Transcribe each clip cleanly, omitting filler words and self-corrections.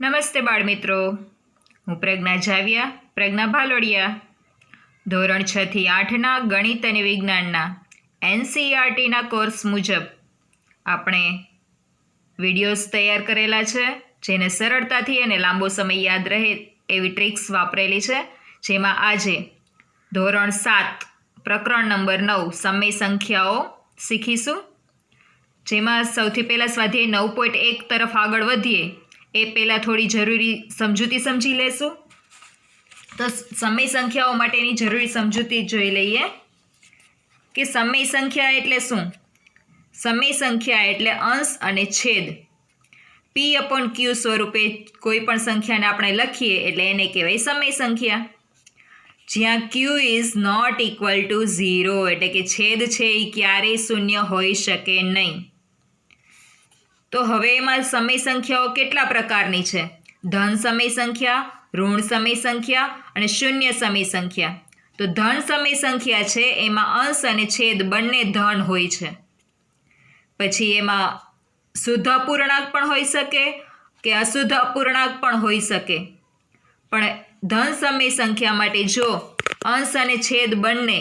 નમસ્તે બાળમિત્રો, હું પ્રજ્ઞા જાવિયા, પ્રજ્ઞા ભાલોડિયા. ધોરણ 6 થી 8ના ગણિત અને વિજ્ઞાનના NCERTના કોર્સ મુજબ આપણે વિડીયોઝ તૈયાર કરેલા છે, જેને સરળતાથી અને લાંબો સમય યાદ રહે એવી ટ્રિક્સ વાપરેલી છે. જેમાં આજે ધોરણ 7 પ્રકરણ નંબર 9 સમય સંખ્યાઓ શીખીશું. જેમાં સૌથી પહેલાં સ્વાધ્યાય 9.1 તરફ આગળ વધીએ એ પહેલાં થોડી જરૂરી સમજૂતી સમજી લેશું. તો સમય સંખ્યાઓ માટેની જરૂરી સમજૂતી જોઈ લઈએ કે સમય સંખ્યા એટલે શું. સમય સંખ્યા એટલે અંશ અને છેદ. P/Q સ્વરૂપે કોઈ પણ સંખ્યાને આપણે લખીએ એટલે એને કહેવાય સમય સંખ્યા. જ્યાં Q is not equal to 0 એટલે કે છેદ છે એ ક્યારેય શૂન્ય હોઈ શકે નહીં. તો હવે એમાં સમય સંખ્યાઓ કેટલા પ્રકારની છે? ધન સમય સંખ્યા, ઋણ સમય સંખ્યા અને શૂન્ય સમય સંખ્યા. તો ધન સમય સંખ્યા છે એમાં અંશ અને છેદ બંને ધન હોય છે. પછી એમાં શુદ્ધ અપૂર્ણાંક પણ હોઈ શકે કે અશુદ્ધ અપૂર્ણાંક પણ હોઈ શકે. પણ ધન સમય સંખ્યા માટે જો અંશ અને છેદ બંને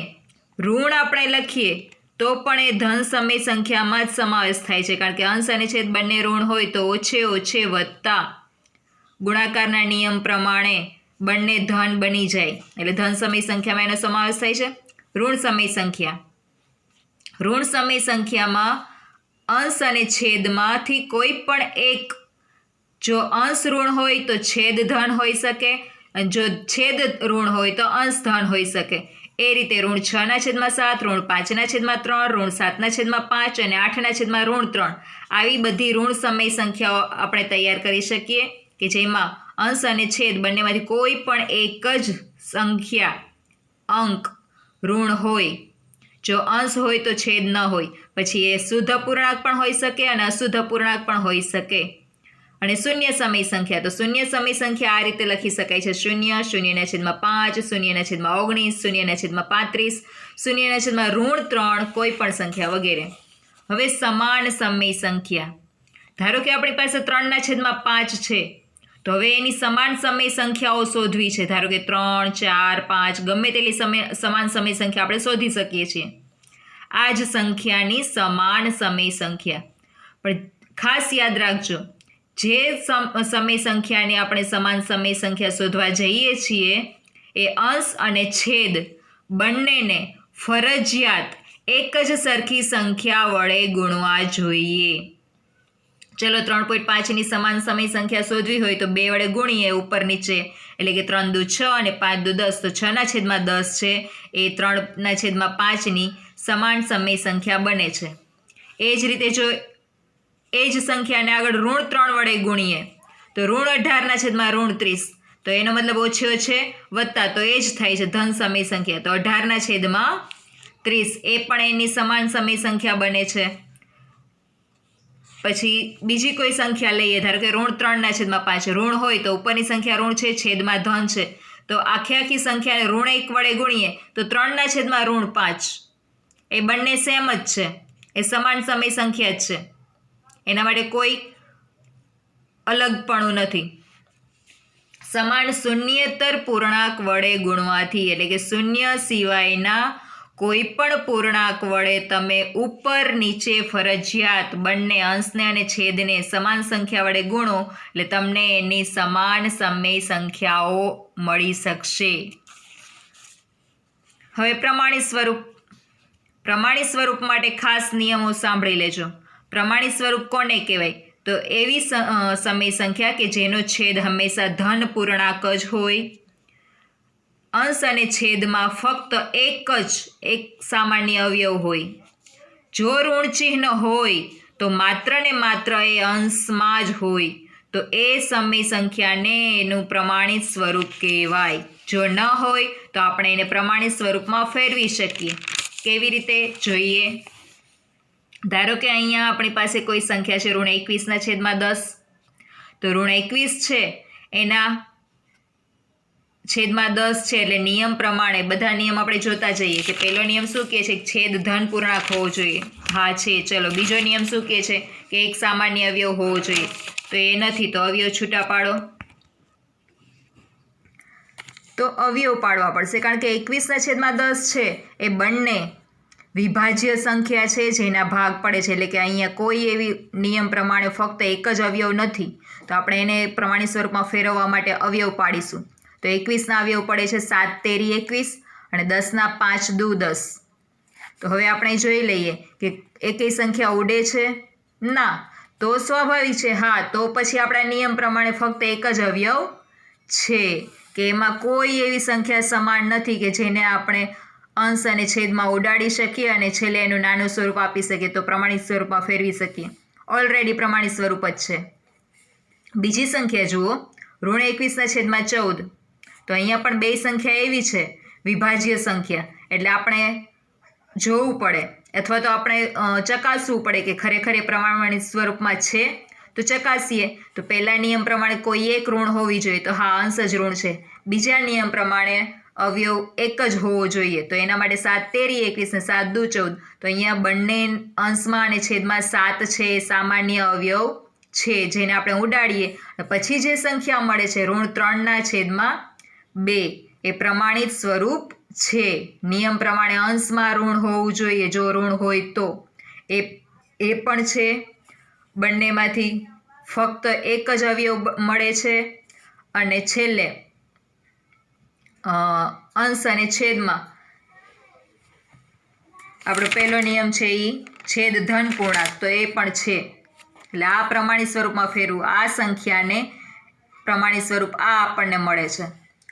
ઋણ આપણે લખીએ તો પણ એ ધન સમય સંખ્યામાં જ સમાવેશ થાય છે, કારણ કે અંશ અને છેદ બંને ઋણ હોય તો ઓછે ઓછે વત્તા ગુણાકારના નિયમ પ્રમાણે બંને ધન બની જાય, એટલે ધન સમય સંખ્યામાં એનો સમાવેશ થાય છે. ઋણ સમય સંખ્યા, ઋણ સમય સંખ્યામાં અંશ અને છેદમાંથી કોઈ પણ એક, જો અંશ ઋણ હોય તો છેદ ધન હોઈ શકે, અને જો છેદ ઋણ હોય તો અંશ ધન હોઈ શકે. એ રીતે ઋણ 6/7, ઋણ 5/3, ઋણ 7/5 અને 8/3 ઋણ 3 આવી બધી ઋણ સમય સંખ્યાઓ આપણે તૈયાર કરી શકીએ કે જેમાં અંશ અને છેદ બંનેમાંથી કોઈ પણ એક જ સંખ્યા અંક ઋણ હોય. જો અંશ હોય તો છેદ ન હોય. પછી એ શુદ્ધ અપૂર્ણાંક પણ હોઈ શકે અને અશુદ્ધ અપૂર્ણાંક પણ હોઈ શકે. અને શૂન્ય સમય સંખ્યા, તો શૂન્ય સમય સંખ્યા આ રીતે લખી શકાય છે: 0, 0/5, 0/19, 0/35, 0/ઋણ 3, કોઈ પણ સંખ્યા વગેરે. હવે સમાન સમય સંખ્યા, ધારો કે આપણી પાસે 3/5 છે, તો હવે એની સમાન સમય સંખ્યાઓ શોધવી છે. ધારો કે 3, 4, 5 ગમે તેટલી સમાન સમય સંખ્યા આપણે શોધી શકીએ છીએ. આ જ સંખ્યાની સમાન સમય સંખ્યા. પણ ખાસ યાદ રાખજો, જે સમય સંખ્યાની આપણે સમાન સમય સંખ્યા શોધવા જઈએ છીએ એ અંશ અને છેદ બંનેને ફરજિયાત એક જ સરખી સંખ્યા વડે ગુણવા જોઈએ. ચલો 3.5ની સમાન સમય સંખ્યા શોધવી હોય તો 2 વડે ગુણીએ ઉપર નીચે, એટલે કે 3 દુ 6 અને 5 દુ 10, તો 6/10 છે એ 3/5ની સમાન સમય સંખ્યા બને છે. એ જ રીતે જો એ જ સંખ્યાને આગળ ઋણ 3 વડે ગુણીએ તો ઋણ 18/30, તો એનો મતલબ ઓછે ઓછે વત્તા, તો એ જ થાય છે ધન સમય સંખ્યા. તો 18/30 એ પણ એની સમાન સમય સંખ્યા બને છે. પછી બીજી કોઈ સંખ્યા લઈએ, ધારો કે ઋણ 3/5, ઋણ હોય તો ઉપરની સંખ્યા ઋણ છે, છેદમાં ધન છે, તો આખી સંખ્યાને ઋણ 1 વડે ગુણીએ તો 3/5. એ બંને સેમ જ છે, એ સમાન સમય સંખ્યા જ છે, એના માટે કોઈ અલગપણું નથી. સમાન શૂન્યેતર પૂર્ણાંક વડે ગુણવાથી, એટલે કે શૂન્ય સિવાયના કોઈ પણ પૂર્ણાંક વડે તમે ઉપર નીચે ફરજિયાત બંને અંશને અને છેદને સમાન સંખ્યા વડે ગુણો એટલે તમને એની સમાન સમય સંખ્યાઓ મળી શકશે. હવે પ્રમાણિત સ્વરૂપ. પ્રમાણિત સ્વરૂપ માટે ખાસ નિયમો સાંભળી લેજો. પ્રમાણિત સ્વરૂપ કોને કહેવાય? તો એવી સમય સંખ્યા કે જેનો છેદ હંમેશા ધન પૂર્ણાંક જ હોય. અંશ અને છેદમાં ફક્ત એક સામાન્ય અવયવ હોય. જો ઋણ ચિહ્ન હોય તો માત્ર ને માત્ર એ અંશમાં જ હોય, તો એ સમય સંખ્યાને એનું પ્રમાણિત સ્વરૂપ કહેવાય. જો ન હોય તો આપણે એને પ્રમાણિત સ્વરૂપમાં ફેરવી શકીએ. કેવી રીતે જોઈએ? ધારો કે અહીંયા આપણી પાસે કોઈ સંખ્યા છે ઋણ 21/10, તો ઋણ 21 છે એના છેદમાં 10 છે, એટલે નિયમ પ્રમાણે બધા નિયમ આપણે જોતા જઈએ કે પહેલો નિયમ શું કહે છે? છેદ ધન પૂર્ણાંક હોવો જોઈએ. હા છે. ચલો બીજો નિયમ શું કહે છે? કે એક સામાન્ય અવયવ હોવો જોઈએ. તો એ નથી, તો અવયવ છૂટા પાડો. તો અવયવ પાડવા પડશે, કારણ કે 21/10 છે એ બંને વિભાજ્ય સંખ્યા છે જેના ભાગ પડે છે, એટલે કે અહીંયા કોઈ એવી નિયમ પ્રમાણે ફક્ત એક જ અવયવ નથી, તો આપણે એને પ્રમાણિત સ્વરૂપમાં ફેરવવા માટે અવયવ પાડીશું. તો 21ના અવયવ પડે છે 7 તેરી 21 અને 10ના 5 દુ 10. તો હવે આપણે જોઈ લઈએ કે એકેય સંખ્યા ઉડે છે? ના. તો સ્વાભાવિક છે હા, તો પછી આપણા નિયમ પ્રમાણે ફક્ત એક જ અવયવ છે, કે એમાં કોઈ એવી સંખ્યા સમાન નથી કે જેને આપણે અંશ અને છેદમાં ઉડાડી શકીએ અને છેલ્લે એનું નાનું સ્વરૂપ આપી શકીએ, તો પ્રમાણિત સ્વરૂપમાં ફેરવી શકીએ. ઓલરેડી પ્રમાણિત સ્વરૂપ જ છે. બીજી સંખ્યા જુઓ, -21/14. તો અહીંયા પણ બે સંખ્યા એવી છે વિભાજ્ય સંખ્યા, એટલે આપણે જોવું પડે અથવા તો આપણે ચકાસવું પડે કે ખરેખર એ પ્રમાણિત સ્વરૂપમાં છે. તો ચકાસીએ. તો પહેલા નિયમ પ્રમાણે કોઈ એક ઋણ હોવી જોઈએ, તો હા અંશ જ ઋણ છે. બીજા નિયમ પ્રમાણે અવયવ એક જ હોવો જોઈએ, તો એના માટે 7 તેરી 21 ને 7 દુ 14. તો અહીંયા બંને અંશમાં અને છેદમાં 7 છે એ સામાન્ય અવયવ છે, જેને આપણે ઉડાડીએ પછી જે સંખ્યા મળે છે √3/2 એ પ્રમાણિત સ્વરૂપ છે. નિયમ પ્રમાણે અંશમાં ઋણ હોવું જોઈએ, જો ઋણ હોય તો એ પણ છે. બંનેમાંથી ફક્ત એક જ અવયવ મળે છે અને છેલ્લે અંશ અને છેદમાં આપણો પહેલો નિયમ છે એ છેદ ધન પૂર્ણાંક, તો એ પણ છે. એટલે આ પ્રમાણિત સ્વરૂપમાં ફેરવું, આ સંખ્યાને પ્રમાણિત સ્વરૂપ આ આપણને મળે છે.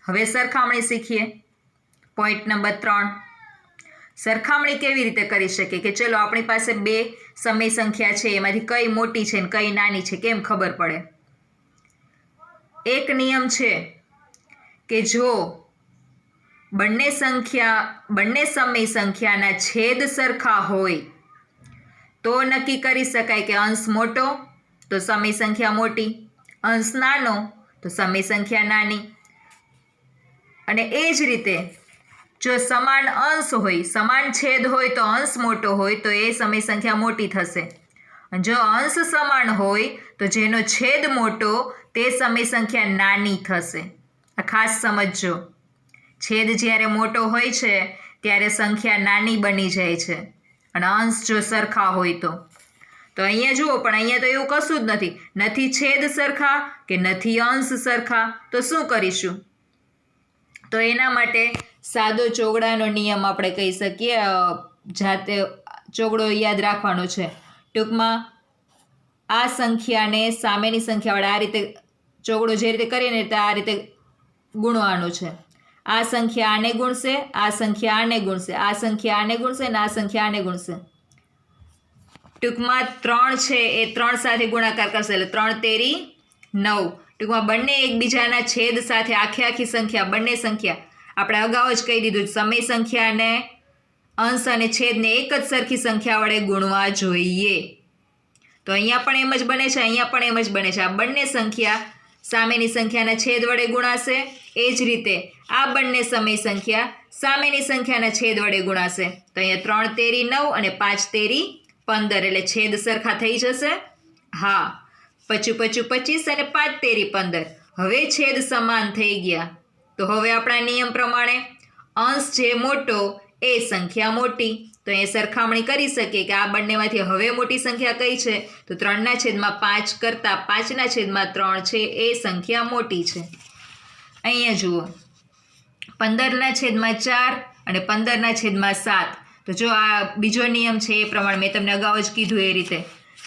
હવે સરખામણી શીખીએ. પોઈન્ટ નંબર 3, સરખામણી કેવી રીતે કરી શકીએ કે ચલો આપણી પાસે બે સમય સંખ્યા છે, એમાંથી કઈ મોટી છે ને કઈ નાની છે, કેમ ખબર પડે? એક નિયમ છે કે જો બંને સમય સંખ્યાના છેદ સરખા હોય તો નક્કી કરી શકાય કે અંશ મોટો તો સમય સંખ્યા મોટી, અંશ નાનો તો સમય સંખ્યા નાની. અને એ જ રીતે જો સમાન અંશ હોય, સમાન છેદ હોય તો અંશ મોટો હોય તો એ સમય સંખ્યા મોટી થશે. અને જો અંશ સમાન હોય તો જેનો છેદ મોટો તે સમય સંખ્યા નાની થશે. આ ખાસ સમજજો. છેદ જ્યારે મોટો હોય છે ત્યારે સંખ્યા નાની બની જાય છે અને અંશ જો સરખા હોય તો અહીંયા જુઓ, પણ અહીંયા તો એવું કશું જ નથી. નથી છેદ સરખા કે નથી અંશ સરખા, તો શું કરીશું? તો એના માટે સાદો ચોગડાનો નિયમ આપણે કહી શકીએ. જાતે ચોગડો યાદ રાખવાનો છે. ટૂંકમાં આ સંખ્યાને સામેની સંખ્યા વડે આ રીતે ચોગડો જે રીતે કરીએ ને આ રીતે ગુણવાનું છે. આ સંખ્યા આને ગુણશે, આ સંખ્યા આને ગુણશે, આ સંખ્યા આને ગુણશે અને આ સંખ્યા આને ગુણશે. ટૂંકમાં 3 છે એ 3 સાથે ગુણાકાર કરશે, એટલે 3 તેરી 9. ટૂંકમાં બંને એકબીજાના છેદ સાથે આખી સંખ્યા, બંને સંખ્યા આપણે અગાઉ જ કહી દીધું, સમય સંખ્યાને અંશ અને છેદને એક જ સરખી સંખ્યા વડે ગુણવા જોઈએ. તો અહીંયા પણ એમ જ બને છે, અહીંયા પણ એમ જ બને છે. આ બંને સંખ્યા સામેની સંખ્યાના છેદ વડે ગુણાશે, એ જ રીતે આ બંને સમય સંખ્યા સામેની સંખ્યાના છેદ વડે ગુણાશે. તો અહીંયા 3 તેરી 9 અને 5 તેરી 15, એટલે છેદ સરખા થઈ જશે. હા, 25 25 અને 5 તેરી 15. હવે છેદ સમાન થઈ ગયા. તો હવે આપણા નિયમ પ્રમાણે અંશ જે મોટો એ સંખ્યા મોટી. તો એ સરખામણી કરી શકીએ કે આ બંનેમાંથી હવે મોટી સંખ્યા કઈ છે? તો 3/5 કરતાં 5/3 છે એ સંખ્યા મોટી છે. અહીંયા જુઓ, 15/4 અને 15/7. તો જો આ બીજો નિયમ છે એ પ્રમાણે મેં તમને અગાઉ જ કીધું એ રીતે,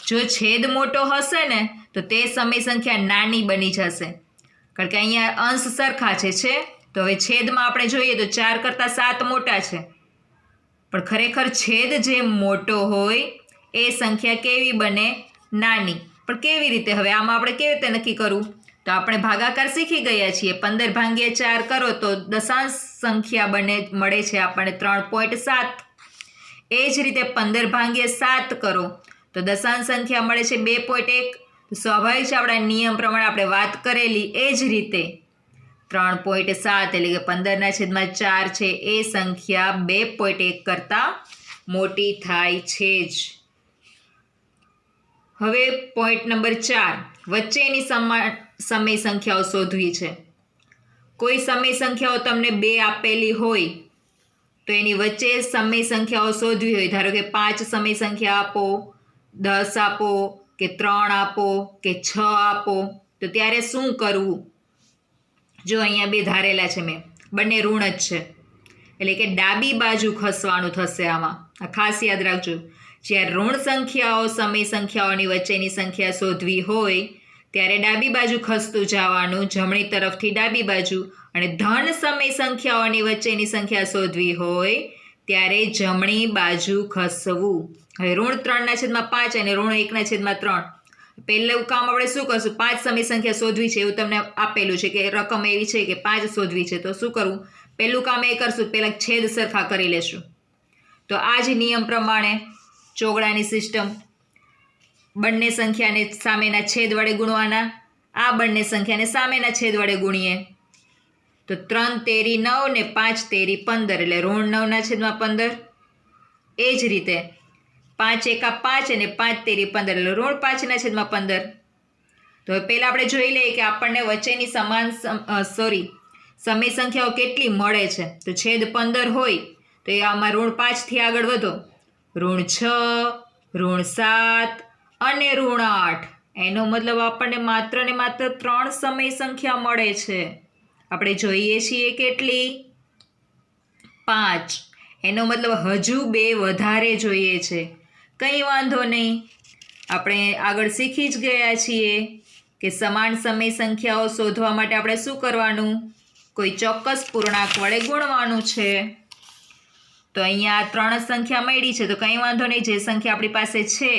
જો છેદ મોટો હશે ને તો તે સમય સંખ્યા નાની બની જશે, કારણ કે અહીંયા અંશ સરખા છે. તો હવે છેદમાં આપણે જોઈએ તો 4 કરતાં 7 મોટા છે, પણ ખરેખર છેદ જે મોટો હોય એ સંખ્યા કેવી બને? નાની. પણ કેવી રીતે? હવે આમાં આપણે કેવી રીતે નક્કી કરવું? તો આપણે ભાગાકાર શીખી ગયા છીએ. 15/4 કરો તો દશાંશ સંખ્યા મળે છે આપણને 3.7. એ જ રીતે 15/7 કરો તો દશાંશ સંખ્યા મળે છે 2.1. તો સ્વાભાવિક છે આપણા નિયમ પ્રમાણે આપણે વાત કરેલી એ જ રીતે 3.7 એટલે કે 15/4 છે એ સંખ્યા 2.1 કરતાં મોટી થાય છે જ. હવે પોઈન્ટ નંબર 4, વચ્ચેની સમય સંખ્યાઓ શોધવી છે. કોઈ સમય સંખ્યાઓ તમને 2 આપેલી હોય તો એની વચ્ચે સમય સંખ્યાઓ શોધવી હોય. ધારો કે 5 સમય સંખ્યા આપો, 10 આપો, કે 3 આપો, કે 6 આપો, તો ત્યારે શું કરવું? જો અહીંયા 2 ધારેલા છે મેં, બંને ઋણ જ છે, એટલે કે ડાબી બાજુ ખસવાનું થશે આમાં. આ ખાસ યાદ રાખજો. જ્યારે ઋણ સંખ્યાઓ સમય સંખ્યાઓની વચ્ચેની સંખ્યા શોધવી હોય ત્યારે ડાબી બાજુ ખસતું જવાનું, જમણી તરફથી ડાબી બાજુ. અને ધન સમય સંખ્યાઓની વચ્ચેની સંખ્યા શોધવી હોય ત્યારે જમણી બાજુ ખસવું. હવે ઋણ 3/5 અને ઋણ 1/3. પહેલું કામ આપણે શું કરશું? 5 સમય સંખ્યા શોધવી છે એવું તમને આપેલું છે કે રકમ એવી છે કે 5 શોધવી છે, તો શું કરવું? પહેલું કામ એ કરશું, પહેલાં છેદ સરખા કરી લેશું. તો આ જ નિયમ પ્રમાણે ચોગડાની સિસ્ટમ, બંને સંખ્યાને સામેના છેદ વડે ગુણવાના, આ બંને સંખ્યાને સામેના છેદ વડે ગુણીએ તો 3 તેરી 9 ને 5 તેરી 15, એટલે ઋણ 9/15. એ જ રીતે 5 એકા 5 અને 5 તેરી 15, એટલે ઋણ 5/15. તો હવે પહેલાં આપણે જોઈ લઈએ કે આપણને વચ્ચેની સમય સંખ્યાઓ કેટલી મળે છે. તો છેદ 15 હોય તો એ આમાં ઋણ 5થી આગળ વધો, ઋણ 6, ઋણ 7 અને ઋણ 8. એનો મતલબ આપણને માત્ર ને માત્ર 3 સમય સંખ્યા મળે છે. આપણે જોઈએ છીએ કેટલી? 5. એનો મતલબ હજુ 2 વધારે જોઈએ છે. કંઈ વાંધો નહીં, આપણે આગળ શીખી જ ગયા છીએ કે સમાન સમય સંખ્યાઓ શોધવા માટે આપણે શું કરવાનું? કોઈ ચોક્કસ પૂર્ણાંક વડે ગુણવાનું છે. તો અહીંયા 3 સંખ્યા મળી છે તો કંઈ વાંધો નહીં, જે સંખ્યા આપણી પાસે છે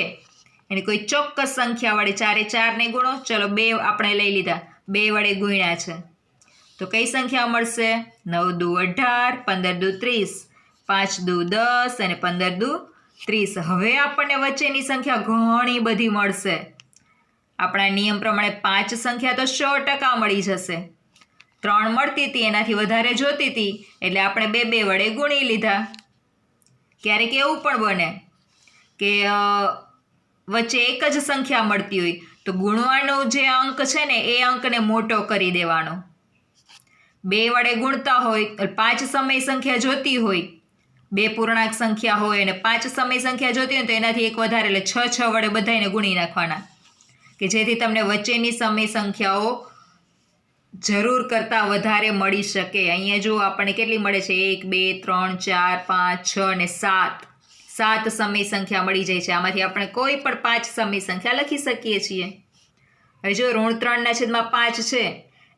એને કોઈ ચોક્કસ સંખ્યા વડે 4 એ 4 ને ગુણો. ચલો 2 આપણે લઈ લીધા, 2 વડે ગુણ્યા છે તો કઈ સંખ્યા મળશે? 9 દુ 18, 15 દુ 30, 5 દુ 10 અને 15 દુ 30. હવે આપણને વચ્ચેની સંખ્યા ઘણી બધી મળશે. આપણા નિયમ પ્રમાણે 5 સંખ્યા તો 100% મળી જશે. 3 મળતી હતી, એનાથી વધારે જોતી હતી એટલે આપણે 2 વડે ગુણી લીધા. ક્યારેક એવું પણ બને કે વચ્ચે એક જ સંખ્યા મળતી હોય તો ગુણવાનો જે અંક છે ને એ અંકને મોટો કરી દેવાનો. 2 વડે ગુણતા હોય, 5 સમય સંખ્યા જોતી હોય, 2 પૂર્ણાંક સંખ્યા હોય અને 5 સમય સંખ્યા જોતી હોય તો એનાથી એક વધારે, એટલે 6 વડે બધાને ગુણી નાખવાના કે જેથી તમને વચ્ચેની સમય સંખ્યાઓ જરૂર કરતાં વધારે મળી શકે. અહીંયા જો આપણને કેટલી મળે છે? 1, 2, 3, 4, 5, 6 અને 7. 7 સમય સંખ્યા મળી જાય છે. આમાંથી આપણે કોઈ પણ 5 સમય સંખ્યા લખી શકીએ છીએ. હવે જો ઋણ 3/5 છે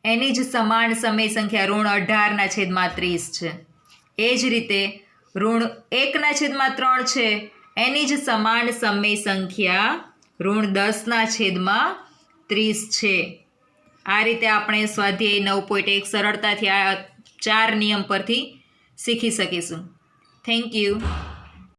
એની જ સમાન સમય સંખ્યા ઋણ 18/30 છે. એ જ રીતે ઋણ 1/3 છે એની જ સમાન સમય સંખ્યા ઋણ 10/30 છે. આ રીતે આપણે સ્વાધ્યાય 9.1 સરળતાથી આ 4 નિયમ પરથી શીખી શકીશું. Thank you.